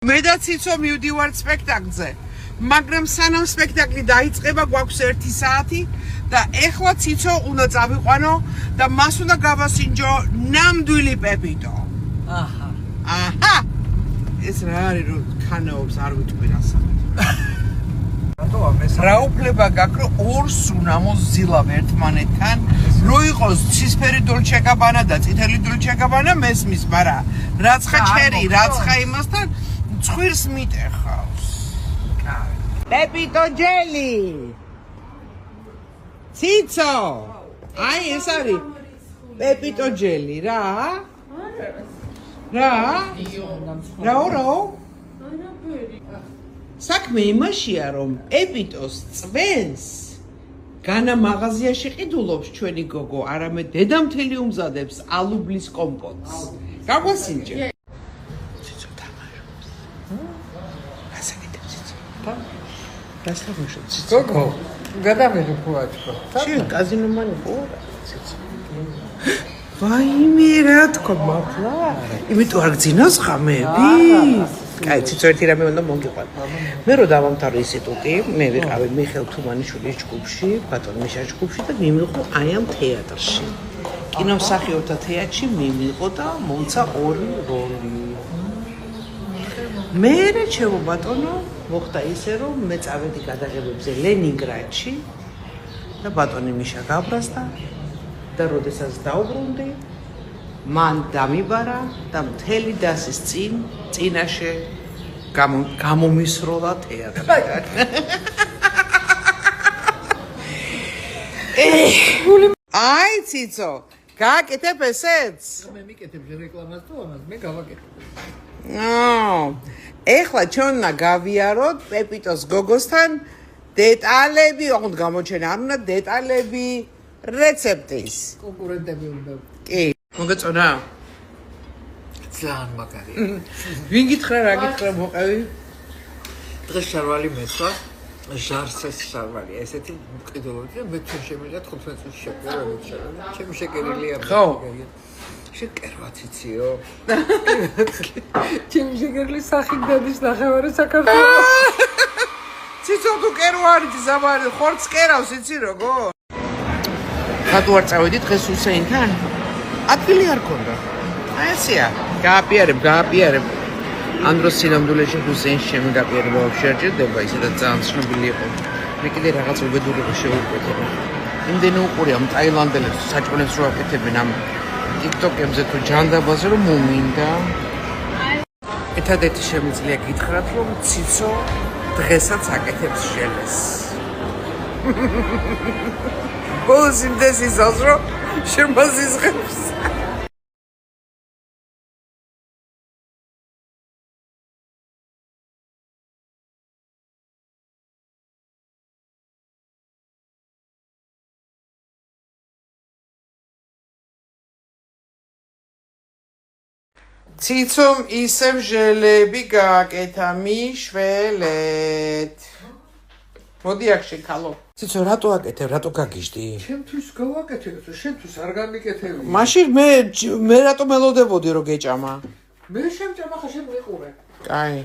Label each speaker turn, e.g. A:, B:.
A: მე და ციცო მივდივართ სპექტაკლზე, მაგრამ სანამ სპექტაკლი დაიწყება, გვაქვს 1 საათი და ეხლა ციცო უნდა წავიყვანო და მას უნდა გავასინჯო ნამდვილი პეპიტო. აჰა. ეს რა არის რომ ქანაობს არ ვიტყვი რასამე. რა უფლება გაქვს რომ ორ სუნამოს ზილავ ერთმანეთთან, რო იყოს ცისფერი დოლჩე გაბანა და წითელი დოლჩე გაბანა მესმის, მაგრამ რაცხა ჩერი, რაცხა იმასთან ცხვირს მიტეხავს. პეპიტო ჯელი. ციცო. აი ეს არის პეპიტო ჯელი რა? რა? რა? საქმე იმაშია რომ პეპიტოს წვენს განა მაღაზიაში ყიდულობს ჩვენი გოგო, არამედ დედამთილი უმზადებს ალუბლის კომპოტს. გაგვასინჯე. ციცო თამაშობს. გასაგებია ციცო. გასაგებია ციცო.
B: გოგო, გადამედი ფუაჩკო.
A: შენ კაზინომანი ყურა ციცო. ვაიმე რა თქო მართლა? იმიტომ არ გძინავს ღამეები? კაი, ციცო ერთი რამე უნდა მოგიყვან. მე რო დავამთავრე ინსტიტუტი, მე ვიყავი მიხელ თუმანიშვილის ჯგუფში, ბატონ მიშა ჯგუფში და მიმიღო აი ამ თეატრში. კინომსახიობთა თეატრში მიმიღო და მომცა 2 როლი. მერე ჩემო ბატონო, მოხდა ისე რომ მე წავედი გადაღებებზე ლენინგრადში და ბატონი მიშა გაბრაზდა და როდესაც დაუბრუნდი, მან დამიბარა და მთელი დასის წინაშე გამომისროლა თეატრიდან. აი ციცო, გააკეთებ ესეც?
B: მე მიკეთებ რეკლამას თუ ამას, მე გავაკეთებ.
A: ეხლა ჩვენ უნდა გავიაროთ პეპიტოს გოგოსთან დეტალები, ოღონდ გამოჩენა არ უნდა დეტალები რეცეპტის.
B: კონკურენტები უნდა.
A: კი, მოგეწონა?
B: ძალიან მაგარია.
A: ვინ გითხრა რა გითხრა მოყევი?
B: დღეს შარვალი მეცვა, ჟარსეს შარვალი. ესეთი მყიდულობდი და მე ჩვენ შემიძლია 15 წუთში შეკვირა რა შეიძლება. ჩემი შეგერილია.
A: ხო.
B: შეკერვაციციო. ჩემი შეგერლის სახით დადის ნახევარი საქართველოს.
A: ციცო თუ კერვარი ზაბარი ხორცს კერავს იცი როგორ? რატო არ წავედი დღეს უსეინთან? ადგილი არ ქონდა. აი ესეა, გააპიარებ. ამ დროს სინამდვილეში ჰუსეინს ჩემი გაპიარება ვაფშე არ ჭირდება, ისედაც ძალიან ცნობილი იყო. მე კიდე რაღაც უბედურება შევუკვეთე. იმდენი უყურე ამ ტაილანდელებს საჭმელებს რო აკეთებენ ამ TikTok-ებზე თუ ჯანდაბაზე რომ მომინდა. ერთადერთი შემიძლია გითხრათ რომ ციცო დღესაც აკეთებს ჟელეს. ბოლოს იმდეს ისოს რომ შემოზიზღებს. ციცომ ისევ ჟელები გააკეთა მიშველეთ. მოდი აქ შეკალო. ციცო რატო აკეთებ, რატო გაგიჟდი?
B: ჩემთვის გავაკეთე, შენთვის არ გამიკეთები.
A: მაშინ მე რატო მელოდებოდი რომ გეჭამა?
B: მე შემჭამა ხა შენ მიყურე.
A: კაი.